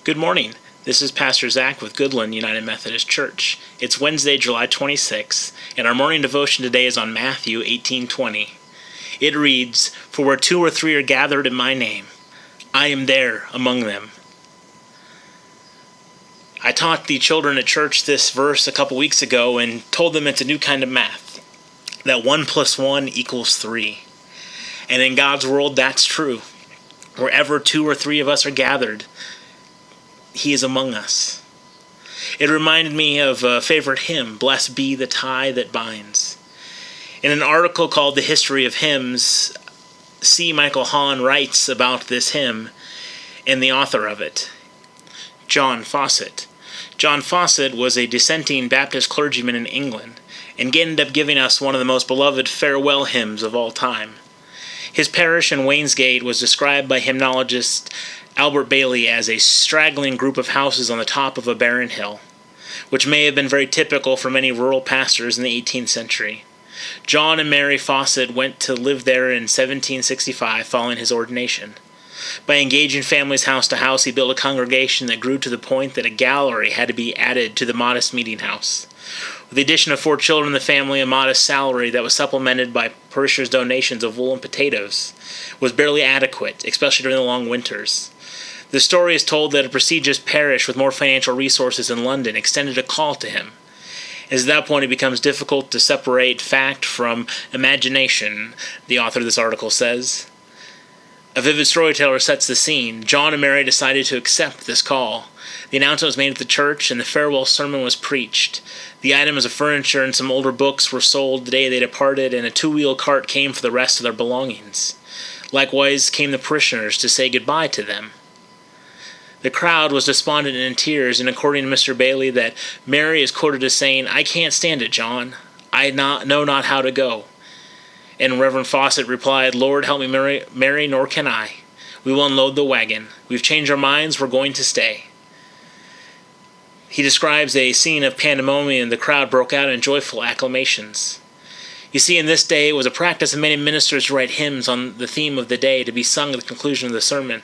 Good morning. This is Pastor Zach with Goodland United Methodist Church. It's Wednesday, July 26th, and our morning devotion today is on Matthew 18:20. It reads, "For where two or three are gathered in my name, I am there among them." I taught the children at church this verse a couple weeks ago and told them it's a new kind of math, that 1 plus 1 equals 3. And in God's world, that's true. Wherever two or three of us are gathered, He is among us. It reminded me of a favorite hymn, "Blessed Be the Tie That Binds." In an article called The History of Hymns, C. Michael Hahn writes about this hymn and the author of it, John Fawcett. John Fawcett was a dissenting Baptist clergyman in England and ended up giving us one of the most beloved farewell hymns of all time. His parish in Wainsgate was described by hymnologist Albert Bailey as a straggling group of houses on the top of a barren hill, which may have been very typical for many rural pastors in the 18th century. John and Mary Fawcett went to live there in 1765 following his ordination. By engaging families house to house, he built a congregation that grew to the point that a gallery had to be added to the modest meeting house. With the addition of 4 children in the family, a modest salary that was supplemented by parishioners' donations of wool and potatoes was barely adequate, especially during the long winters. The story is told that a prestigious parish with more financial resources in London extended a call to him. As at that point it becomes difficult to separate fact from imagination, the author of this article says. A vivid storyteller sets the scene. John and Mary decided to accept this call. The announcement was made at the church, and the farewell sermon was preached. The items of furniture and some older books were sold the day they departed, and a 2-wheel cart came for the rest of their belongings. Likewise came the parishioners to say goodbye to them. The crowd was despondent and in tears, and according to Mr. Bailey, that Mary is quoted as saying, "I can't stand it, John. I know not how to go." And Reverend Fawcett replied, "Lord, help me, Mary, nor can I. We will unload the wagon. We've changed our minds. We're going to stay." He describes a scene of pandemonium. The crowd broke out in joyful acclamations. You see, in this day, it was a practice of many ministers to write hymns on the theme of the day to be sung at the conclusion of the sermon.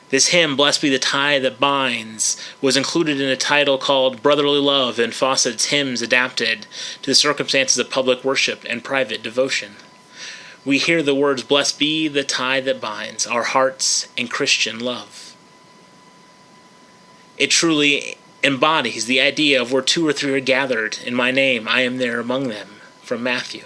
This hymn, "Blessed Be the Tie That Binds," was included in a title called Brotherly Love in Fawcett's Hymns Adapted to the Circumstances of Public Worship and Private Devotion. We hear the words, "Blessed be the tie that binds our hearts in Christian love." It truly embodies the idea of where 2 or 3 are gathered in my name, I am there among them, from Matthew.